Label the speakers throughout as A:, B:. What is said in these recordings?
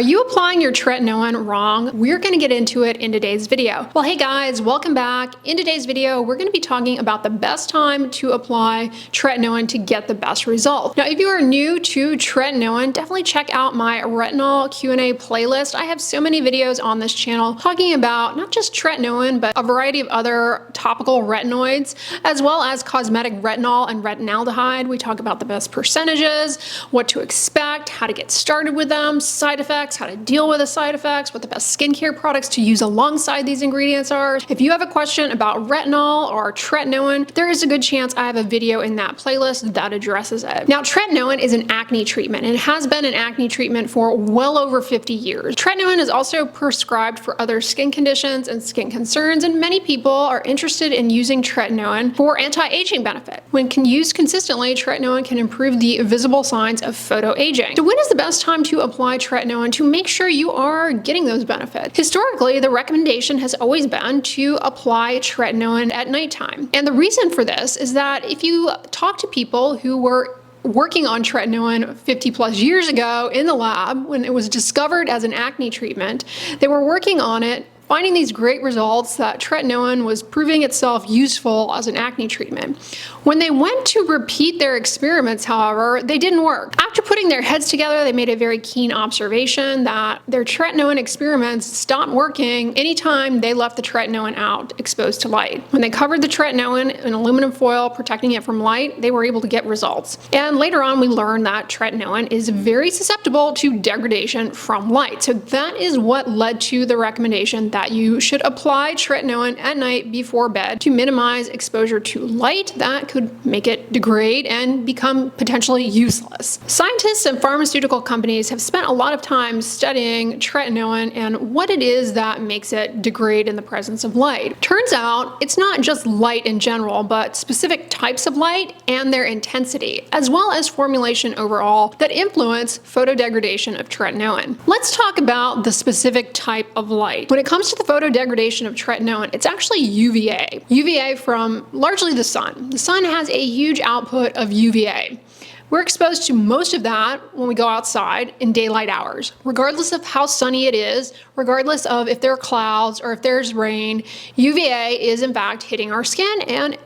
A: Are you applying your tretinoin wrong? We're going to get into it in today's video. Well, hey guys, welcome back. In today's video, we're going to be talking about the best time to apply tretinoin to get the best result. Now, if you are new to tretinoin, definitely check out my retinol Q&A playlist. I have so many videos on this channel talking about not just tretinoin, but a variety of other topical retinoids, as well as cosmetic retinol and retinaldehyde. We talk about the best percentages, what to expect, how to get started with them, side effects, how to deal with the side effects, what the best skincare products to use alongside these ingredients are. If you have a question about retinol or tretinoin, there is a good chance I have a video in that playlist that addresses it. Now, tretinoin is an acne treatment, and it has been an acne treatment for well over 50 years. Tretinoin is also prescribed for other skin conditions and skin concerns, and many people are interested in using tretinoin for anti-aging benefit. When used consistently, tretinoin can improve the visible signs of photoaging. So when is the best time to apply tretinoin to make sure you are getting those benefits? Historically, the recommendation has always been to apply tretinoin at nighttime. And the reason for this is that if you talk to people who were working on tretinoin 50 plus years ago in the lab when it was discovered as an acne treatment, they were working on it, finding these great results that tretinoin was proving itself useful as an acne treatment. When they went to repeat their experiments, however, they didn't work. After putting their heads together, they made a very keen observation that their tretinoin experiments stopped working anytime they left the tretinoin out exposed to light. When they covered the tretinoin in aluminum foil, protecting it from light, they were able to get results. And later on, we learned that tretinoin is very susceptible to degradation from light. So that is what led to the recommendation that you should apply tretinoin at night before bed to minimize exposure to light that could make it degrade and become potentially useless. Scientists and pharmaceutical companies have spent a lot of time studying tretinoin and what it is that makes it degrade in the presence of light. Turns out it's not just light in general, but specific types of light and their intensity, as well as formulation overall, that influence photodegradation of tretinoin. Let's talk about the specific type of light. When it comes to the photodegradation of tretinoin, it's actually UVA. UVA from largely the sun. The sun has a huge output of UVA. We're exposed to most of that when we go outside in daylight hours. Regardless of how sunny it is, regardless of if there are clouds or if there's rain, UVA is in fact hitting our skin, and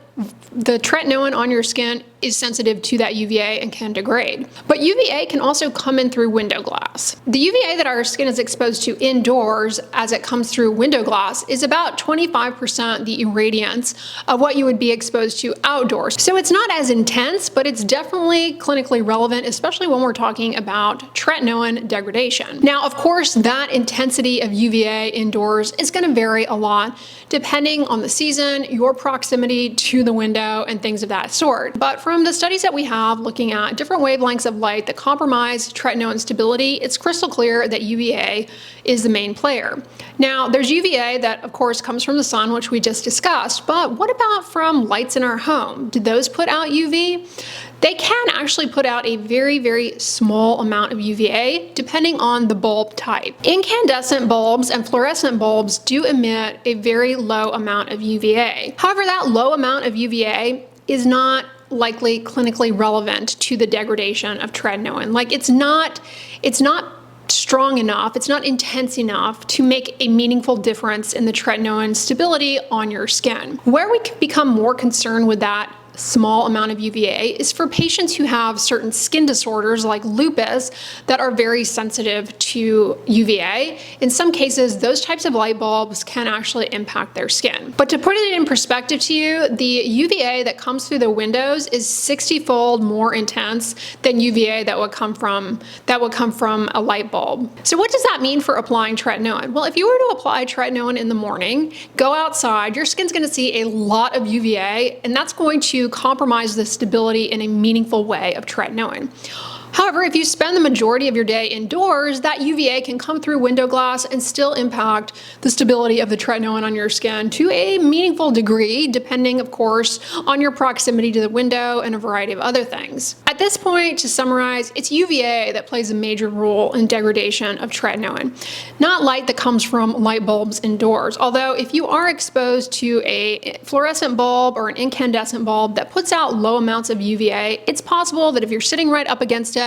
A: the tretinoin on your skin is sensitive to that UVA and can degrade. But UVA can also come in through window glass. The UVA that our skin is exposed to indoors as it comes through window glass is about 25% the irradiance of what you would be exposed to outdoors. So it's not as intense, but it's definitely clinically relevant, especially when we're talking about tretinoin degradation. Now, of course, that intensity of UVA indoors is going to vary a lot depending on the season, your proximity to the window, and things of that sort. But from the studies that we have looking at different wavelengths of light that compromise tretinoin stability, it's crystal clear that UVA is the main player. Now, there's UVA that, of course, comes from the sun, which we just discussed, but what about from lights in our home? Do those put out UV? They can actually put out a very, very small amount of UVA depending on the bulb type. Incandescent bulbs and fluorescent bulbs do emit a very low amount of UVA. However, that low amount of UVA is not likely clinically relevant to the degradation of tretinoin. Like it's not strong enough, it's not intense enough to make a meaningful difference in the tretinoin stability on your skin. Where we can become more concerned with that small amount of UVA is for patients who have certain skin disorders like lupus that are very sensitive to UVA. In some cases, those types of light bulbs can actually impact their skin. But to put it in perspective to you, the UVA that comes through the windows is 60-fold more intense than UVA that would come from a light bulb. So what does that mean for applying tretinoin? Well, if you were to apply tretinoin in the morning, go outside, your skin's going to see a lot of UVA, and that's going to compromise the stability in a meaningful way of tretinoin. However, if you spend the majority of your day indoors, that UVA can come through window glass and still impact the stability of the tretinoin on your skin to a meaningful degree, depending, of course, on your proximity to the window and a variety of other things. At this point, to summarize, it's UVA that plays a major role in degradation of tretinoin, not light that comes from light bulbs indoors. Although if you are exposed to a fluorescent bulb or an incandescent bulb that puts out low amounts of UVA, it's possible that if you're sitting right up against it,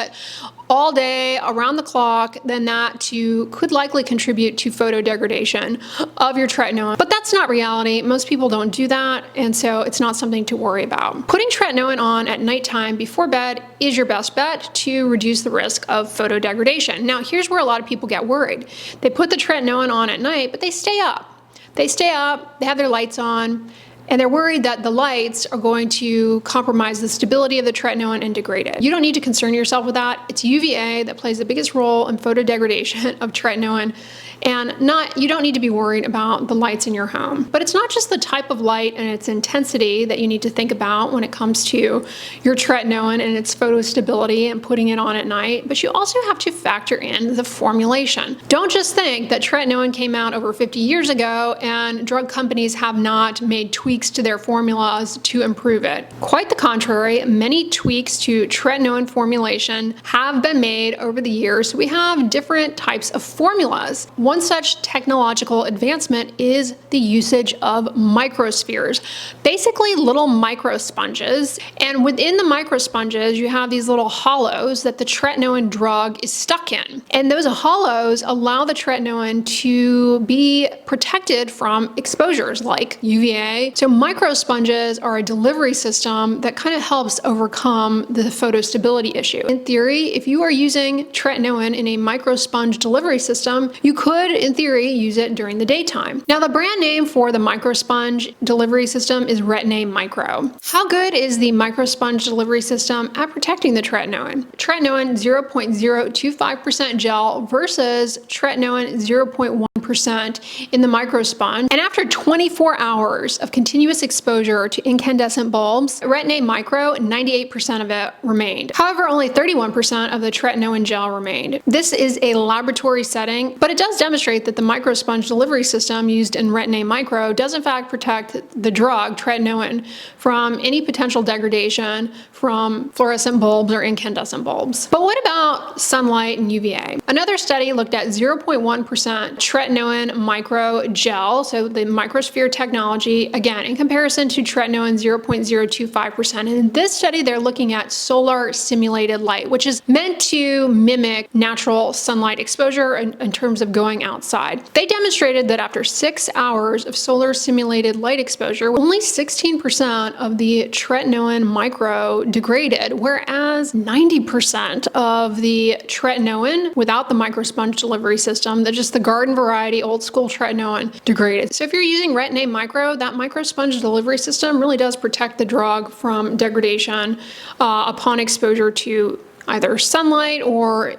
A: all day, around the clock, then that too could likely contribute to photo degradation of your tretinoin. But that's not reality. Most people don't do that, and so it's not something to worry about. Putting tretinoin on at nighttime before bed is your best bet to reduce the risk of photo degradation. Now, here's where a lot of people get worried. They put the tretinoin on at night, but they stay up. They have their lights on, and they're worried that the lights are going to compromise the stability of the tretinoin and degrade it. You don't need to concern yourself with that. It's UVA that plays the biggest role in photo degradation of tretinoin, and you don't need to be worried about the lights in your home. But it's not just the type of light and its intensity that you need to think about when it comes to your tretinoin and its photo stability and putting it on at night, but you also have to factor in the formulation. Don't just think that tretinoin came out over 50 years ago and drug companies have not made tweaks to their formulas to improve it. Quite the contrary, many tweaks to tretinoin formulation have been made over the years. We have different types of formulas. One such technological advancement is the usage of microspheres, basically little microsponges. And within the microsponges, you have these little hollows that the tretinoin drug is stuck in. And those hollows allow the tretinoin to be protected from exposures like UVA. So microsponges are a delivery system that kind of helps overcome the photostability issue. In theory, if you are using tretinoin in a microsponge delivery system, you could, in theory, use it during the daytime. Now, the brand name for the microsponge delivery system is Retin-A Micro. How good is the microsponge delivery system at protecting the tretinoin? Tretinoin 0.025% gel versus tretinoin 0.1% in the microsponge. And after 24 hours of continuous exposure to incandescent bulbs, Retin-A Micro, 98% of it remained. However, only 31% of the tretinoin gel remained. This is a laboratory setting, but it does demonstrate that the microsponge delivery system used in Retin-A Micro does in fact protect the drug tretinoin from any potential degradation from fluorescent bulbs or incandescent bulbs. But what about sunlight and UVA? Another study looked at 0.1% tretinoin micro gel, so the Microsphere technology, again, in comparison to tretinoin 0.025%. And in this study, they're looking at solar simulated light, which is meant to mimic natural sunlight exposure in terms of going outside. They demonstrated that after 6 hours of solar simulated light exposure, only 16% of the tretinoin micro degraded, whereas 90% of the tretinoin without the microsponge delivery system, just the garden variety old school tretinoin, degraded. So if you're using Retin-A Micro, that microsponge delivery system really does protect the drug from degradation upon exposure to either sunlight or,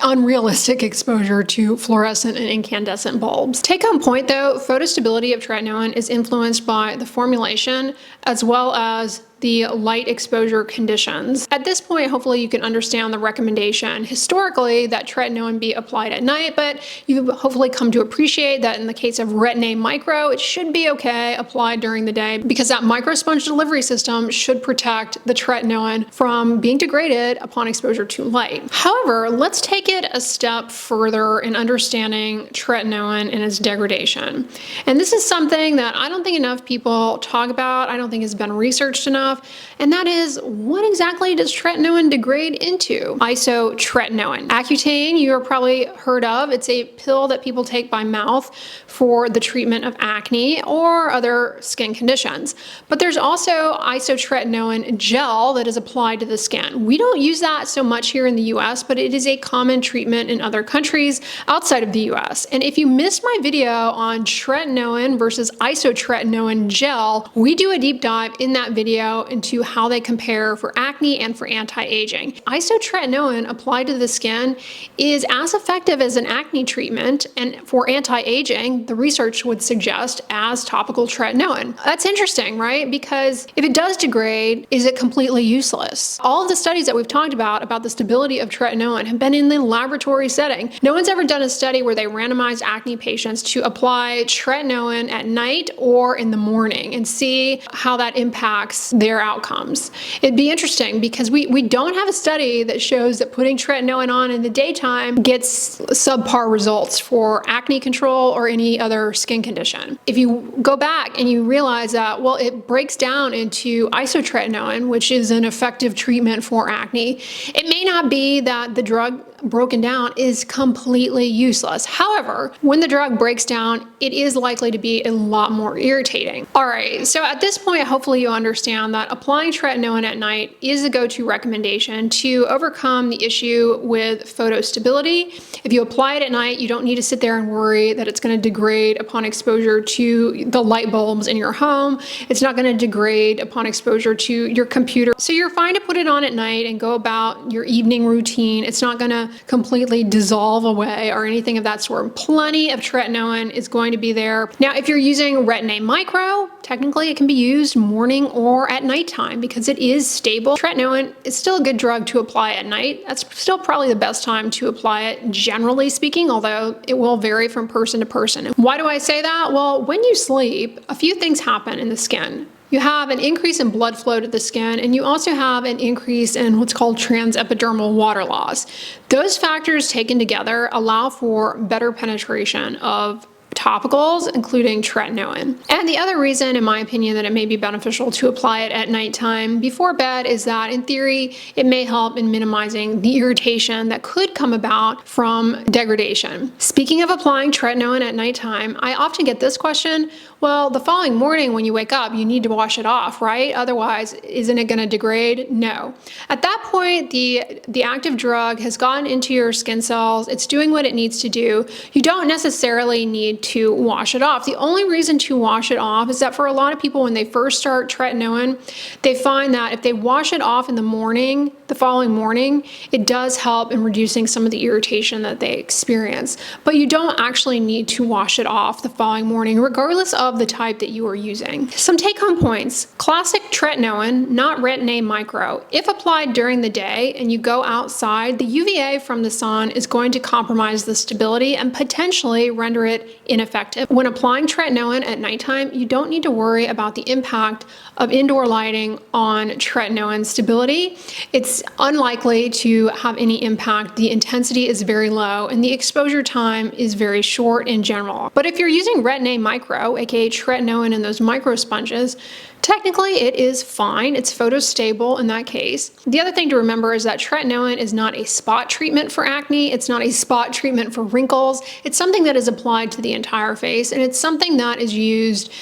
A: unrealistic exposure to fluorescent and incandescent bulbs. Take home point though, photostability of tretinoin is influenced by the formulation as well as the light exposure conditions. At this point, hopefully you can understand the recommendation historically that tretinoin be applied at night, but you hopefully come to appreciate that in the case of Retin-A Micro, it should be okay applied during the day because that microsponge delivery system should protect the tretinoin from being degraded upon exposure to light. However, let's take it a step further in understanding tretinoin and its degradation. And this is something that I don't think enough people talk about, I don't think has been researched enough, and that is, what exactly does tretinoin degrade into? Isotretinoin. Accutane, you have probably heard of. It's a pill that people take by mouth for the treatment of acne or other skin conditions. But there's also isotretinoin gel that is applied to the skin. We don't use that so much here in the US, but it is a common treatment in other countries outside of the US. And if you missed my video on tretinoin versus isotretinoin gel, we do a deep dive in that video into how they compare for acne and for anti-aging. Isotretinoin applied to the skin is as effective as an acne treatment, and for anti-aging, the research would suggest as topical tretinoin. That's interesting, right? Because if it does degrade, is it completely useless? All of the studies that we've talked about the stability of tretinoin have been in the laboratory setting. No one's ever done a study where they randomized acne patients to apply tretinoin at night or in the morning and see how that impacts their outcomes. It'd be interesting because we don't have a study that shows that putting tretinoin on in the daytime gets subpar results for acne control or any other skin condition. If you go back and you realize that, well, it breaks down into isotretinoin, which is an effective treatment for acne, it may not be that the drug broken down is completely useless. However, when the drug breaks down, it is likely to be a lot more irritating. All right, so at this point, hopefully you understand that applying tretinoin at night is a go-to recommendation to overcome the issue with photostability. If you apply it at night, you don't need to sit there and worry that it's going to degrade upon exposure to the light bulbs in your home. It's not going to degrade upon exposure to your computer. So you're fine to put it on at night and go about your evening routine. It's not going to completely dissolve away or anything of that sort. Plenty of tretinoin is going to be there. Now, if you're using Retin-A Micro, technically it can be used morning or at nighttime because it is stable. Tretinoin is still a good drug to apply at night. That's still probably the best time to apply it, generally speaking, although it will vary from person to person. Why do I say that? Well, when you sleep, a few things happen in the skin. You have an increase in blood flow to the skin, and you also have an increase in what's called transepidermal water loss. Those factors taken together allow for better penetration of topicals, including tretinoin. And the other reason, in my opinion, that it may be beneficial to apply it at nighttime before bed is that, in theory, it may help in minimizing the irritation that could come about from degradation. Speaking of applying tretinoin at nighttime, I often get this question, well, the following morning when you wake up, you need to wash it off, right? Otherwise, isn't it going to degrade? No. At that point, the active drug has gotten into your skin cells. It's doing what it needs to do. You don't necessarily need to wash it off. The only reason to wash it off is that for a lot of people, when they first start tretinoin, they find that if they wash it off in the morning, the following morning, it does help in reducing some of the irritation that they experience. But you don't actually need to wash it off the following morning, regardless of the type that you are using. Some take-home points. Classic tretinoin, not Retin-A Micro. If applied during the day and you go outside, the UVA from the sun is going to compromise the stability and potentially render it ineffective. When applying tretinoin at nighttime, you don't need to worry about the impact of indoor lighting on tretinoin stability. It's unlikely to have any impact. The intensity is very low and the exposure time is very short in general. But if you're using Retin-A Micro, aka tretinoin in those micro sponges, technically it is fine. It's photostable in that case. The other thing to remember is that tretinoin is not a spot treatment for acne. It's not a spot treatment for wrinkles. It's something that is applied to the entire face, and it's something that is used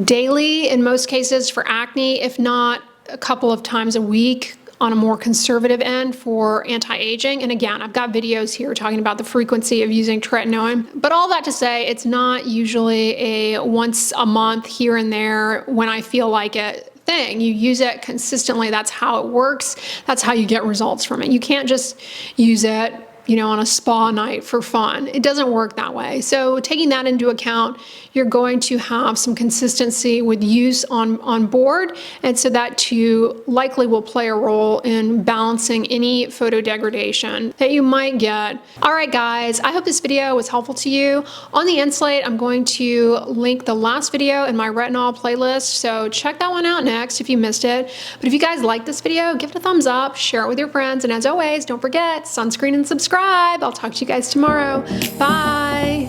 A: daily in most cases for acne, if not a couple of times a week on a more conservative end for anti-aging. And again, I've got videos here talking about the frequency of using tretinoin. But all that to say, it's not usually a once a month here and there when I feel like it thing. You use it consistently. That's how it works. That's how you get results from it. You can't just use it, you know, on a spa night for fun. It doesn't work that way. So taking that into account, you're going to have some consistency with use on board. And so that too likely will play a role in balancing any photo degradation that you might get. All right, guys, I hope this video was helpful to you. On the end slate, I'm going to link the last video in my retinol playlist. So check that one out next if you missed it. But if you guys like this video, give it a thumbs up, share it with your friends. And as always, don't forget, sunscreen and subscribe. I'll talk to you guys tomorrow. Bye.